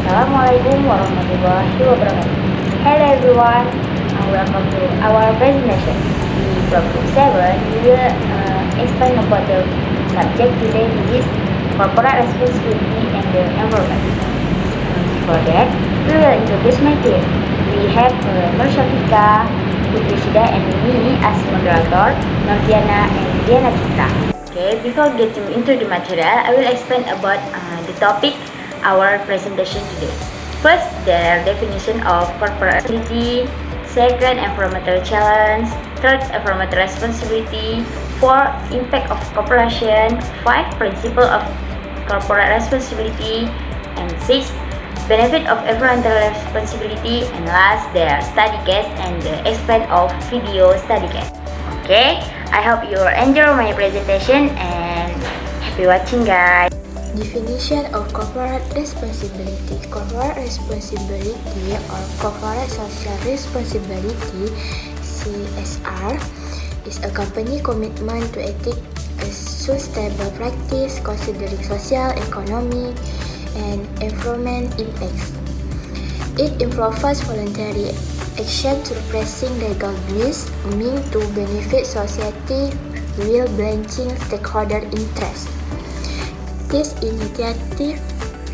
Assalamualaikum warahmatullahi wabarakatuh. Hello everyone, and welcome to our presentation. In topic 7, we will explain about the subject today, which is corporate responsibility and the environment. For that, we will introduce my team. We have Nur Syafiqa, Putri Sida, and me as moderator, Nordiana and Diana Citra. Okay, before getting into the material, I will explain about the topic our presentation today. First, the definition of corporate responsibility. Second, environmental challenge. Third, environmental responsibility. Four, impact of corporation. Five, principle of corporate responsibility. And six, benefit of environmental responsibility. And last, the study case and the explain of video study case. Okay, I hope you enjoy my presentation and happy watching, guys. Definition of corporate responsibility. Corporate responsibility or corporate social responsibility (CSR) is a company commitment to ethic and sustainable practice considering social, economic, and environment impacts. It involves voluntary action to repressing legal abuse meant to benefit society while balancing stakeholder interests. These initiatives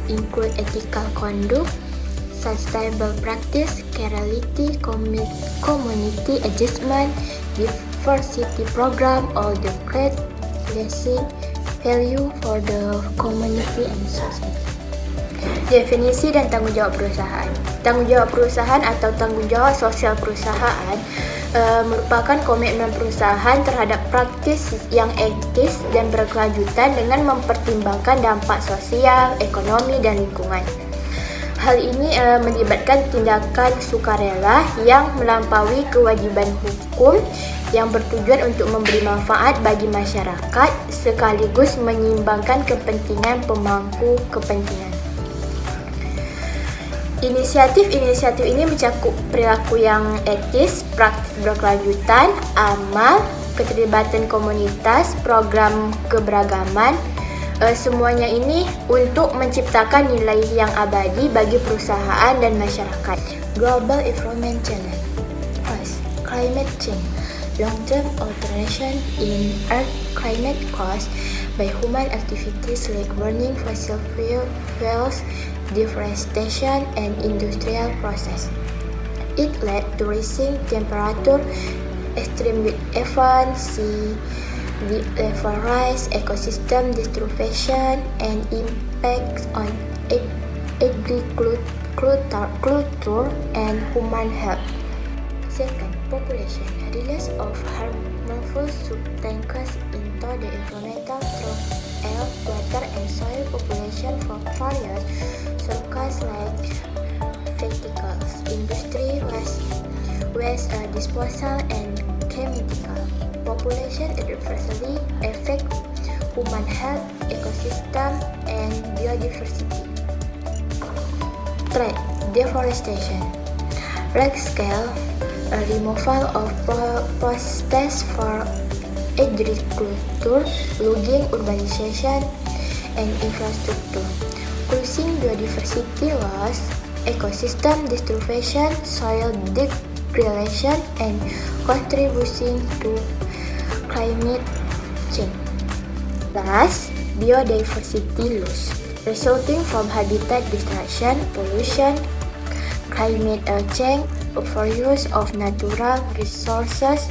include ethical conduct, sustainable practice, carality, community adjustment, diversity program, all the great blessing value for the community and society. Definisi dan tanggung jawab perusahaan. Tanggung jawab perusahaan atau tanggung jawab sosial perusahaan merupakan komitmen perusahaan terhadap praktis yang etis dan berkelanjutan dengan mempertimbangkan dampak sosial, ekonomi, dan lingkungan. Hal ini melibatkan tindakan sukarela yang melampaui kewajiban hukum yang bertujuan untuk memberi manfaat bagi masyarakat sekaligus menyeimbangkan kepentingan pemangku kepentingan. Inisiatif ini mencakup perilaku yang etis, praktik berkelanjutan, amal, keterlibatan komunitas, program keberagaman. Semuanya ini untuk menciptakan nilai yang abadi bagi perusahaan dan masyarakat. Global Environment Challenge. First, climate change. Long-term alteration in Earth climate caused by human activities like burning fossil fuels, deforestation, and industrial process. It led to rising temperature, extreme weather events, sea level rise, ecosystem destruction, and impacts on agriculture and human health. Second, population. Release of harmful substances into the environment through air, water, and soil population from various sources like vehicles, industry, waste disposal, and chemical. Population adversely affect human health, ecosystem, and biodiversity. Threat: deforestation. Large-scale removal of forests for agriculture, logging, urbanization, and infrastructure, causing biodiversity loss, ecosystem destruction, soil degradation, and contributing to climate change. Thus, biodiversity loss resulting from habitat destruction, pollution, climate change, overuse of natural resources,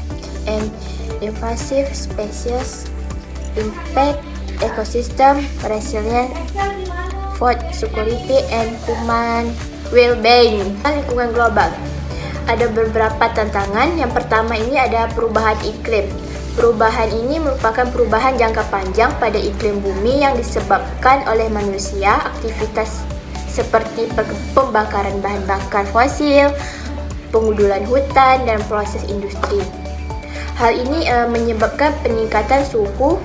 and invasive species, impact ecosystem resilience, food security, and human well-being. Lingkungan global. Ada beberapa tantangan. Yang pertama ini ada perubahan iklim. Perubahan ini merupakan perubahan jangka panjang pada iklim bumi yang disebabkan oleh manusia, aktivitas seperti pembakaran bahan bakar fosil, pengundulan hutan, dan proses industri. Hal ini menyebabkan peningkatan suhu,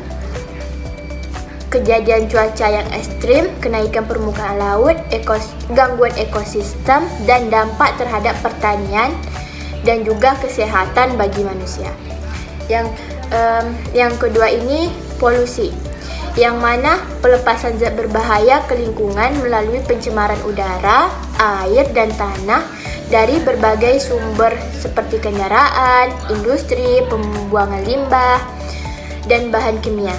kejadian cuaca yang ekstrim, kenaikan permukaan laut, gangguan ekosistem, dan dampak terhadap pertanian dan juga kesehatan bagi manusia. Yang kedua ini polusi. yang mana pelepasan zat berbahaya ke lingkungan melalui pencemaran udara, air, dan tanah dari berbagai sumber seperti kendaraan, industri, pembuangan limbah, dan bahan kimia.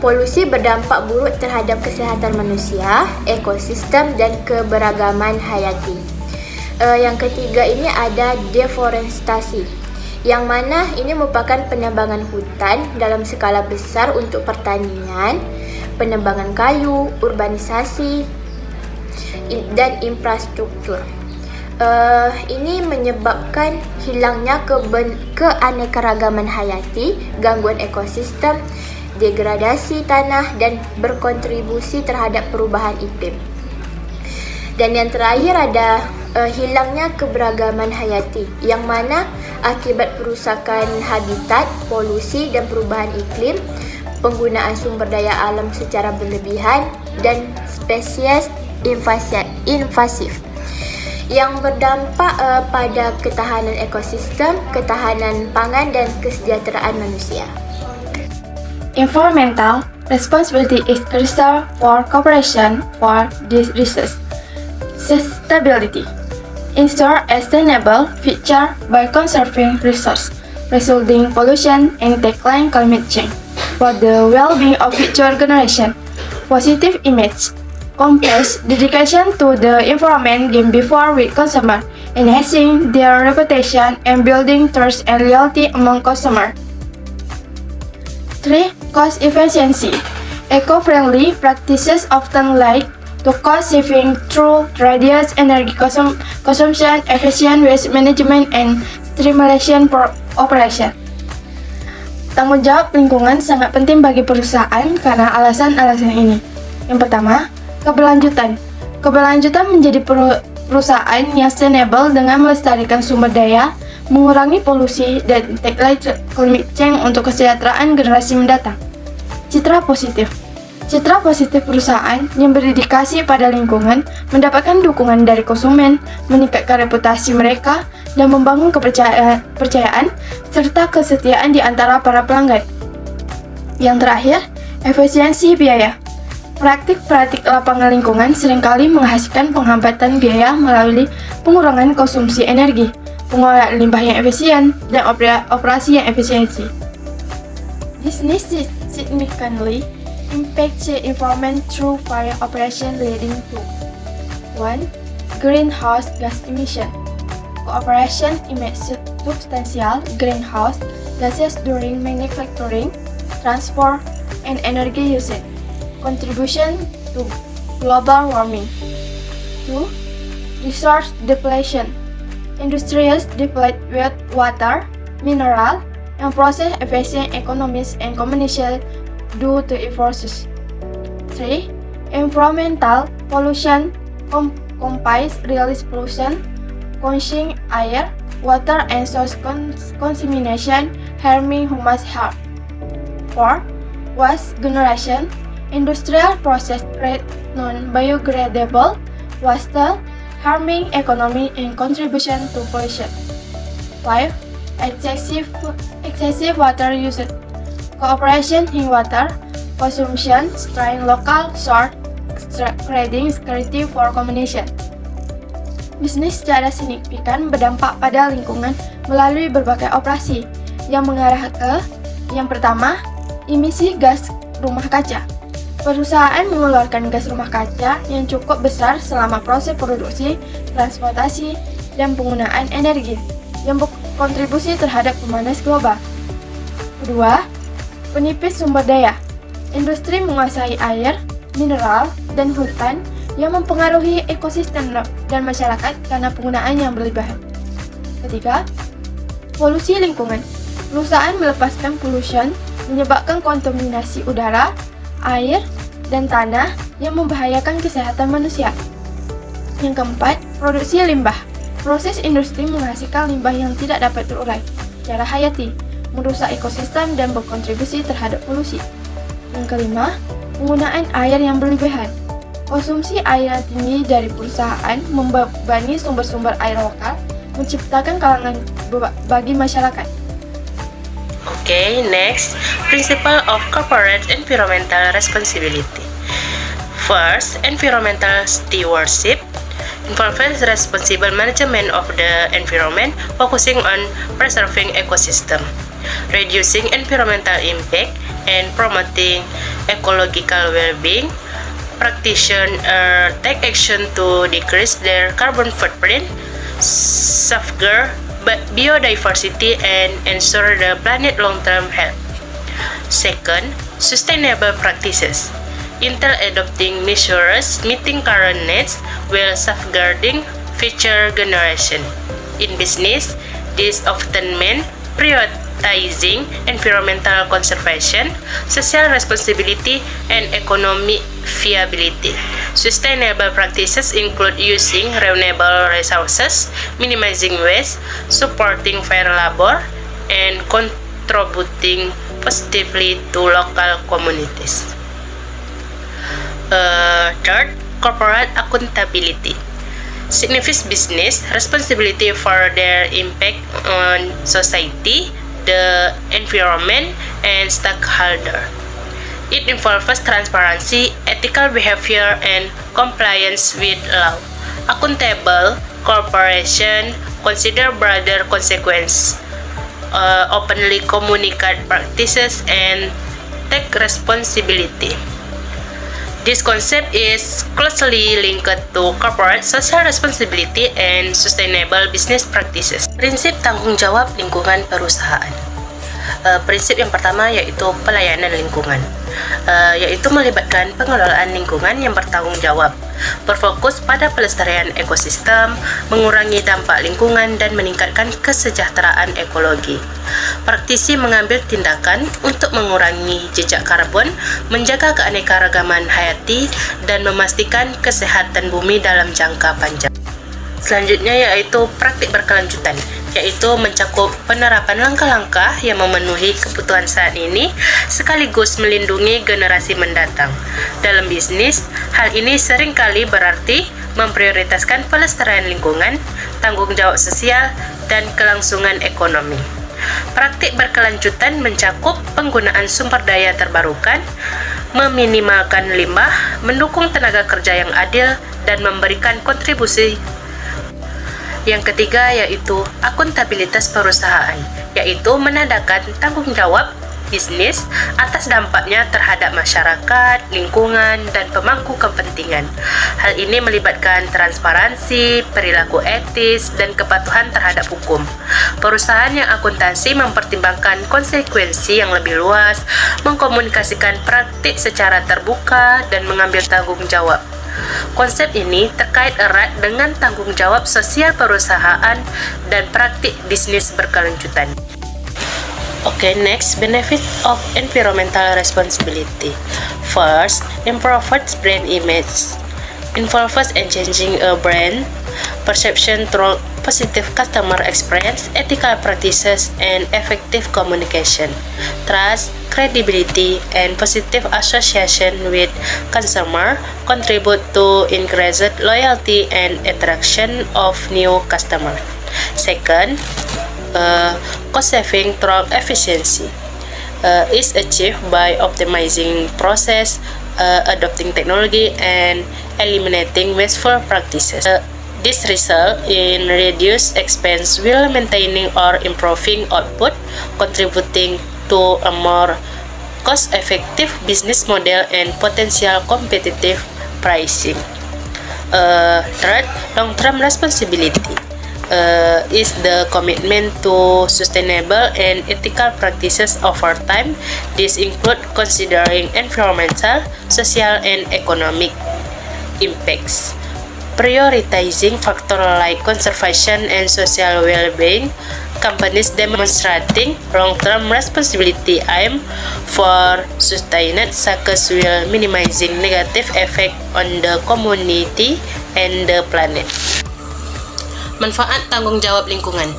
Polusi berdampak buruk terhadap kesehatan manusia, ekosistem, dan keberagaman hayati. Yang ketiga ini ada deforestasi, yang mana ini merupakan penebangan hutan dalam skala besar untuk pertanian, penebangan kayu, urbanisasi, dan infrastruktur. Ini menyebabkan hilangnya keanekaragaman hayati, gangguan ekosistem, degradasi tanah, dan berkontribusi terhadap perubahan iklim. Dan yang terakhir ada hilangnya keberagaman hayati, yang mana akibat perusakan habitat, polusi, dan perubahan iklim, penggunaan sumber daya alam secara berlebihan, dan spesies invasif yang berdampak pada ketahanan ekosistem, ketahanan pangan, dan kesejahteraan manusia. Environmental responsibility is crucial for cooperation for this research. Sustainability. Ensure a sustainable future by conserving resources, reducing pollution, and tackling climate change for the well-being of future generations. Positive image. Complex dedication to the environment game before with consumer, enhancing their reputation and building trust and loyalty among customers. 3. Cost efficiency. Eco-friendly practices often lead to cost saving through reduced energy consumption, efficient waste management, and streamlination operation. Tanggung jawab lingkungan sangat penting bagi perusahaan karena alasan-alasan ini. Yang pertama, keberlanjutan. Keberlanjutan menjadi perusahaan yang sustainable dengan melestarikan sumber daya, mengurangi polusi, dan tackle climate change untuk kesejahteraan generasi mendatang. Citra positif. Citra positif perusahaan yang berdedikasi pada lingkungan mendapatkan dukungan dari konsumen, meningkatkan reputasi mereka, dan membangun kepercayaan serta kesetiaan di antara para pelanggan. Yang terakhir, efisiensi biaya. Praktik-praktik lapangan lingkungan seringkali menghasilkan penghambatan biaya melalui pengurangan konsumsi energi, pengolahan limbah yang efisien, dan operasi yang efisiensi. This significantly impacts the environment through various operations leading to 1. Greenhouse gas emission. Cooperation emits substantial greenhouse gases during manufacturing, transport, and energy usage. Contribution to global warming. 2. Resource depletion. Industries deplete water, mineral, and process efficient economies and communication due to resources. 3. Environmental pollution comprise release pollution, consuming air, water, and source contamination, harming human health. 4. Waste generation. Industrial process create non-biodegradable waste, harming economy and contribution to pollution. 5. Excessive water usage. Cooperation in water consumption, strain local source, creating security for combination. Bisnis secara signifikan berdampak pada lingkungan melalui berbagai operasi yang mengarah ke yang pertama, emisi gas rumah kaca. Perusahaan mengeluarkan gas rumah kaca yang cukup besar selama proses produksi, transportasi, dan penggunaan energi yang berkontribusi terhadap pemanas global. Kedua, penipis sumber daya. Industri menguasai air, mineral, dan hutan yang mempengaruhi ekosistem dan masyarakat karena penggunaan yang berlebihan. Ketiga, polusi lingkungan. Perusahaan melepaskan pollution menyebabkan kontaminasi udara, air, dan tanah yang membahayakan kesehatan manusia. Yang keempat, produksi limbah. Proses industri menghasilkan limbah yang tidak dapat terurai secara hayati, merusak ekosistem dan berkontribusi terhadap polusi. Yang kelima, penggunaan air yang berlebihan. Konsumsi air yang tinggi dari perusahaan membebani sumber-sumber air lokal, menciptakan kalangan bagi masyarakat. Okay, next, principle of corporate environmental responsibility. First, environmental stewardship involves responsible management of the environment, focusing on preserving ecosystem, reducing environmental impact, and promoting ecological well-being. Practitioners take action to decrease their carbon footprint, safeguard biodiversity, and ensure the planet's long-term health. Second, sustainable practices. Intel adopting measures meeting current needs while safeguarding future generation. In business, this often means prioritizing environmental conservation, social responsibility, and economic viability. Sustainable practices include using renewable resources, minimizing waste, supporting fair labor, and contributing positively to local communities. Third, corporate accountability. Signifies business responsibility for their impact on society, the environment, and stakeholder. It involves transparency, ethical behavior, and compliance with law. Accountable corporation consider broader consequences, openly communicate practices, and take responsibility. This concept is closely linked to corporate social responsibility and sustainable business practices. Prinsip tanggung jawab lingkungan perusahaan. Prinsip yang pertama yaitu pelayanan lingkungan, yaitu melibatkan pengelolaan lingkungan yang bertanggung jawab, berfokus pada pelestarian ekosistem, mengurangi dampak lingkungan, dan meningkatkan kesejahteraan ekologi. Praktisi mengambil tindakan untuk mengurangi jejak karbon, menjaga keanekaragaman hayati, dan memastikan kesehatan bumi dalam jangka panjang. Selanjutnya yaitu praktik berkelanjutan, yaitu mencakup penerapan langkah-langkah yang memenuhi kebutuhan saat ini sekaligus melindungi generasi mendatang. Dalam bisnis, hal ini seringkali berarti memprioritaskan pelestarian lingkungan, tanggung jawab sosial, dan kelangsungan ekonomi. Praktik berkelanjutan mencakup penggunaan sumber daya terbarukan, meminimalkan limbah, mendukung tenaga kerja yang adil, dan memberikan kontribusi. Yang ketiga yaitu akuntabilitas perusahaan, yaitu menandakan tanggung jawab bisnis atas dampaknya terhadap masyarakat, lingkungan, dan pemangku kepentingan. Hal ini melibatkan transparansi, perilaku etis, dan kepatuhan terhadap hukum. Perusahaan yang akuntansi mempertimbangkan konsekuensi yang lebih luas, mengkomunikasikan praktik secara terbuka, dan mengambil tanggung jawab. Konsep ini terkait erat dengan tanggung jawab sosial perusahaan dan praktik bisnis berkelanjutan. Okay, next, benefit of environmental responsibility. First, improved brand image. Involves changing a brand perception through positive customer experience, ethical practices, and effective communication. Trust, credibility, and positive association with consumer contribute to increased loyalty and attraction of new customer. Second, cost saving through efficiency is achieved by optimizing process, adopting technology, and eliminating wasteful practices. This result in reduced expense while maintaining or improving output, contributing to a more cost-effective business model and potential competitive pricing. Third, long-term responsibility is the commitment to sustainable and ethical practices over time. This includes considering environmental, social, and economic impacts, prioritizing factors like conservation and social well-being. Companies demonstrating long-term responsibility aim for sustained success while minimizing negative effect on the community and the planet. Manfaat tanggung jawab lingkungan.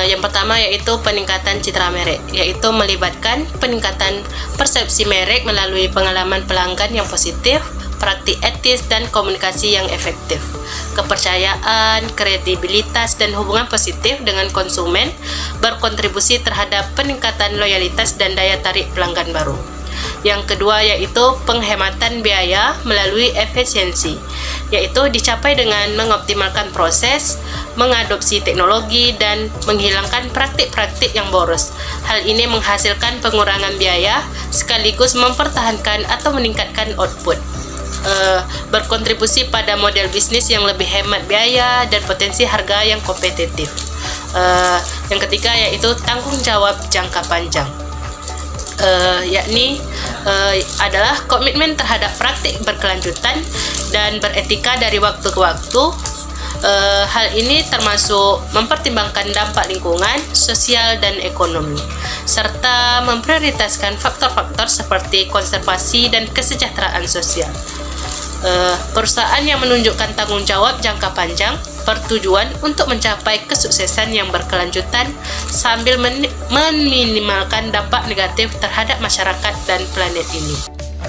Yang pertama yaitu peningkatan citra merek, yaitu melibatkan peningkatan persepsi merek melalui pengalaman pelanggan yang positif, praktik etis dan komunikasi yang efektif. Kepercayaan, kredibilitas, dan hubungan positif dengan konsumen berkontribusi terhadap peningkatan loyalitas dan daya tarik pelanggan baru. Yang kedua yaitu penghematan biaya melalui efisiensi, yaitu dicapai dengan mengoptimalkan proses, mengadopsi teknologi, dan menghilangkan praktik-praktik yang boros. Hal ini menghasilkan pengurangan biaya sekaligus mempertahankan atau meningkatkan output. Berkontribusi pada model bisnis yang lebih hemat biaya dan potensi harga yang kompetitif. Yang ketiga yaitu tanggung jawab jangka panjang. Yakni adalah komitmen terhadap praktik berkelanjutan dan beretika dari waktu ke waktu. Hal ini termasuk mempertimbangkan dampak lingkungan, sosial, dan ekonomi, serta memprioritaskan faktor-faktor seperti konservasi dan kesejahteraan sosial. Perusahaan yang menunjukkan tanggung jawab jangka panjang bertujuan untuk mencapai kesuksesan yang berkelanjutan sambil meminimalkan dampak negatif terhadap masyarakat dan planet ini.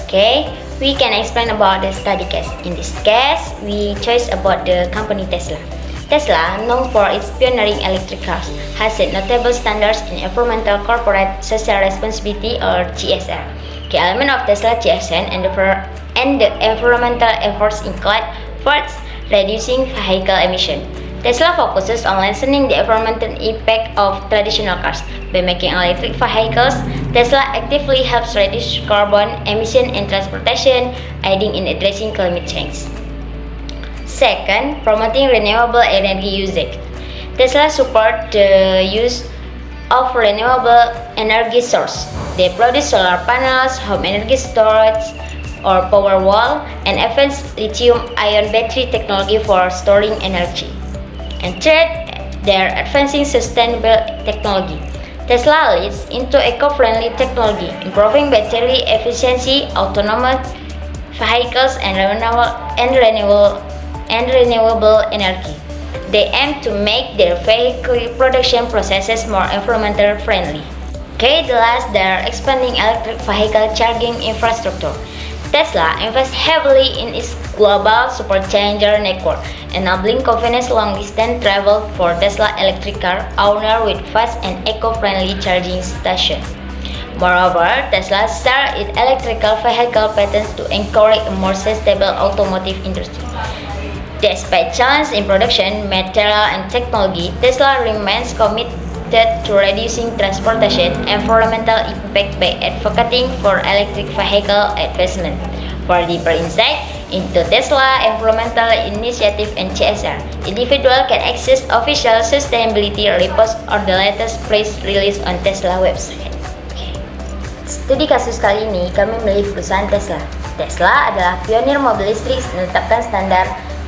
Okay, we can explain about the study case. In this case, we choose about the company Tesla. Tesla, known for its pioneering electric cars, has set notable standards in environmental corporate social responsibility or CSR. Key element of Tesla CSR and the environmental efforts include first, reducing vehicle emission. Tesla focuses on lessening the environmental impact of traditional cars. By making electric vehicles, Tesla actively helps reduce carbon emission in transportation, aiding in addressing climate change. Second, promoting renewable energy usage. Tesla supports the use of renewable energy source. They produce solar panels, home energy storage, or Powerwall, and advanced lithium-ion battery technology for storing energy. And third, they are advancing sustainable technology. Tesla leads into eco-friendly technology, improving battery efficiency, autonomous vehicles, and renewable energy. They aim to make their vehicle production processes more environmentally friendly. Okay, the last, they are expanding electric vehicle charging infrastructure. Tesla invests heavily in its global supercharger network, enabling convenient long-distance travel for Tesla electric car owners with fast and eco-friendly charging stations. Moreover, Tesla started its electrical vehicle patents to encourage a more sustainable automotive industry. Despite challenges in production, material, and technology, Tesla remains committed to reducing transportation environmental impact by advocating for electric vehicle advancement. For deeper insight into Tesla environmental initiative and CSR, individual can access official sustainability reports or the latest press release on Tesla website. Studi kasus kali ini kami melihat perusahaan Tesla. Tesla adalah pionir mobil listrik menetapkan standar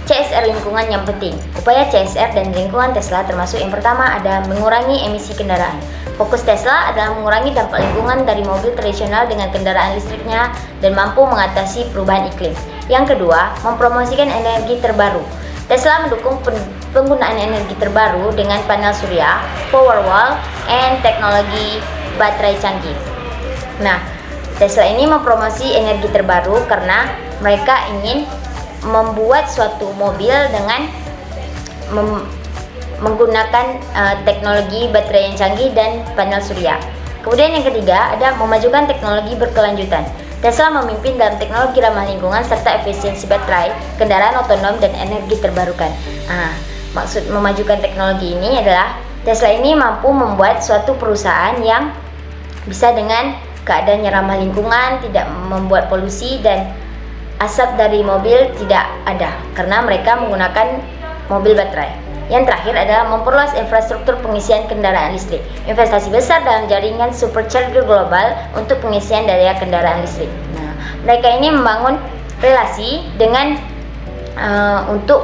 CSR lingkungan yang penting. Upaya CSR dan lingkungan Tesla termasuk yang pertama ada mengurangi emisi kendaraan. Fokus Tesla adalah mengurangi dampak lingkungan dari mobil tradisional dengan kendaraan listriknya dan mampu mengatasi perubahan iklim. Yang kedua, mempromosikan energi terbaru. Tesla mendukung penggunaan energi terbaru dengan panel surya, Powerwall, and teknologi baterai canggih. Nah, Tesla ini mempromosi energi terbaru karena mereka ingin membuat suatu mobil dengan menggunakan teknologi baterai yang canggih dan panel surya. Kemudian yang ketiga ada memajukan teknologi berkelanjutan. Tesla memimpin dalam teknologi ramah lingkungan serta efisiensi baterai, kendaraan otonom, dan energi terbarukan. Maksud memajukan teknologi ini adalah Tesla ini mampu membuat suatu perusahaan yang bisa dengan keadaannya ramah lingkungan, tidak membuat polusi, dan asap dari mobil tidak ada karena mereka menggunakan mobil baterai. Yang terakhir adalah memperluas infrastruktur pengisian kendaraan listrik. Investasi besar dalam jaringan supercharger global untuk pengisian daya kendaraan listrik. Nah, mereka ini membangun relasi dengan untuk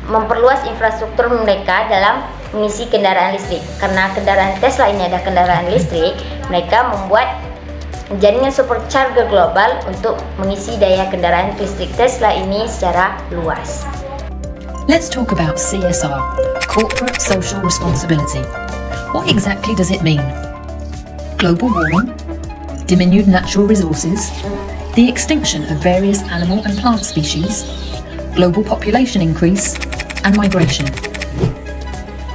memperluas infrastruktur mereka dalam mengisi kendaraan listrik. Karena kendaraan Tesla ini ada kendaraan listrik, mereka membuat jaringan supercharger global untuk mengisi daya kendaraan listrik Tesla ini secara luas. Let's talk about CSR, Corporate Social Responsibility. What exactly does it mean? Global warming, diminuted natural resources, the extinction of various animal and plant species, global population increase, and migration.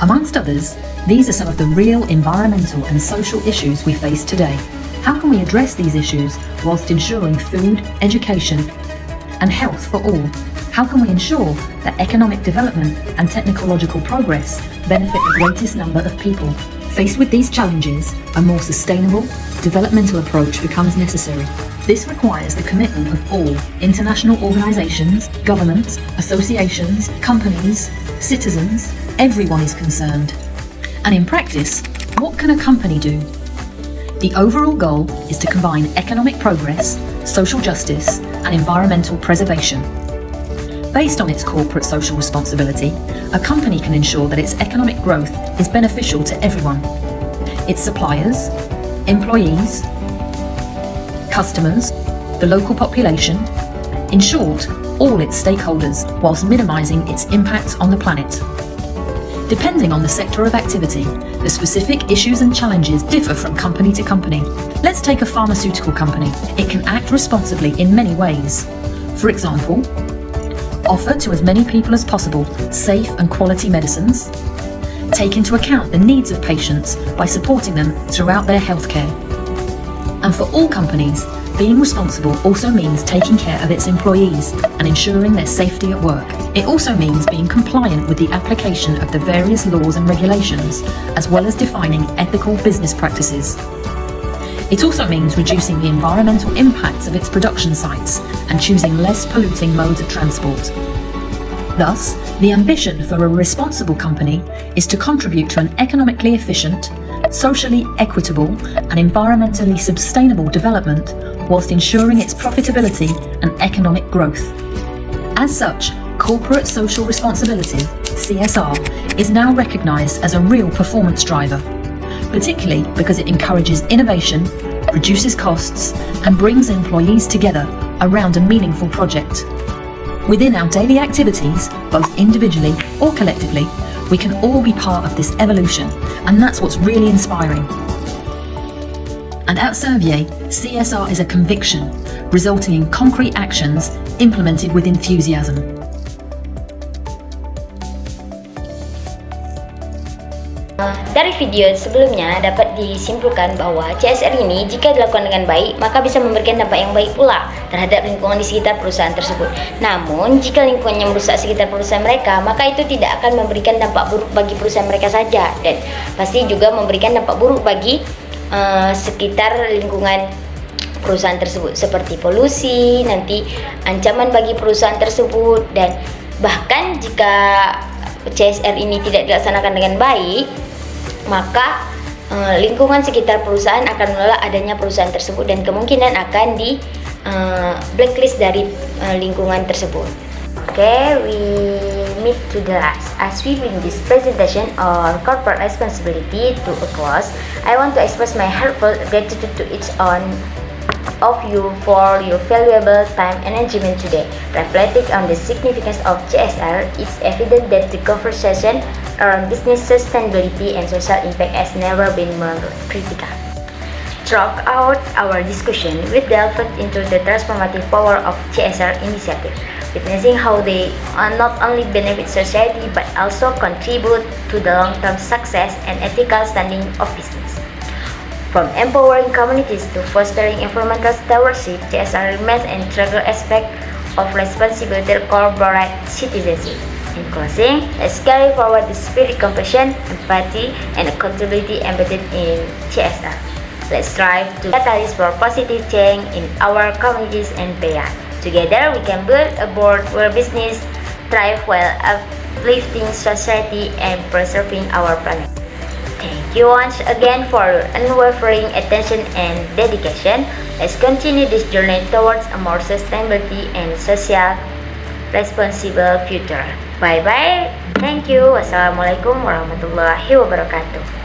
Amongst others, these are some of the real environmental and social issues we face today. How can we address these issues whilst ensuring food, education, and health for all? How can we ensure that economic development and technological progress benefit the greatest number of people? Faced with these challenges, a more sustainable, developmental approach becomes necessary. This requires the commitment of all international organisations, governments, associations, companies, citizens. Everyone is concerned. And in practice, what can a company do? The overall goal is to combine economic progress, social justice, and environmental preservation. Based on its corporate social responsibility, a company can ensure that its economic growth is beneficial to everyone: its suppliers, employees, customers, the local population, in short, all its stakeholders, whilst minimising its impact on the planet. Depending on the sector of activity, the specific issues and challenges differ from company to company. Let's take a pharmaceutical company. It can act responsibly in many ways. For example, offer to as many people as possible safe and quality medicines, take into account the needs of patients by supporting them throughout their healthcare. And for all companies, being responsible also means taking care of its employees and ensuring their safety at work. It also means being compliant with the application of the various laws and regulations, as well as defining ethical business practices. It also means reducing the environmental impacts of its production sites and choosing less polluting modes of transport. Thus, the ambition for a responsible company is to contribute to an economically efficient, socially equitable, and environmentally sustainable development whilst ensuring its profitability and economic growth. As such, corporate social responsibility, CSR, is now recognised as a real performance driver, particularly because it encourages innovation, reduces costs, and brings employees together around a meaningful project. Within our daily activities, both individually or collectively, we can all be part of this evolution, and that's what's really inspiring. And at Servier, CSR is a conviction, resulting in concrete actions implemented with enthusiasm. Dari video sebelumnya dapat disimpulkan bahwa CSR ini jika dilakukan dengan baik maka bisa memberikan dampak yang baik pula terhadap lingkungan di sekitar perusahaan tersebut. Namun jika lingkungannya merusak sekitar perusahaan mereka, maka itu tidak akan memberikan dampak buruk bagi perusahaan mereka saja, dan pasti juga memberikan dampak buruk bagi sekitar lingkungan perusahaan tersebut, seperti polusi, nanti ancaman bagi perusahaan tersebut. Dan bahkan jika CSR ini tidak dilaksanakan dengan baik, maka lingkungan sekitar perusahaan akan menolak adanya perusahaan tersebut dan kemungkinan akan di blacklist dari lingkungan tersebut. Okay, we meet to the last. As we bring this presentation on corporate responsibility to a close, I want to express my heartfelt gratitude to each one of you for your valuable time and engagement today. Reflecting on the significance of CSR, it's evident that the conversation around business sustainability and social impact has never been more critical. Throughout our discussion, we delved into the transformative power of CSR initiatives, witnessing how they not only benefit society but also contribute to the long-term success and ethical standing of business. From empowering communities to fostering environmental stewardship, CSR remains an integral aspect of responsible corporate citizenship. In closing, let's carry forward the spirit, compassion, empathy, and accountability embedded in CSR. Let's strive to catalyze for positive change in our communities and beyond. Together, we can build a world where business thrive while uplifting society and preserving our planet. Thank you once again for your unwavering attention and dedication. Let's continue this journey towards a more sustainability and social responsible future. Bye bye. Thank you. Wassalamualaikum warahmatullahi wabarakatuh.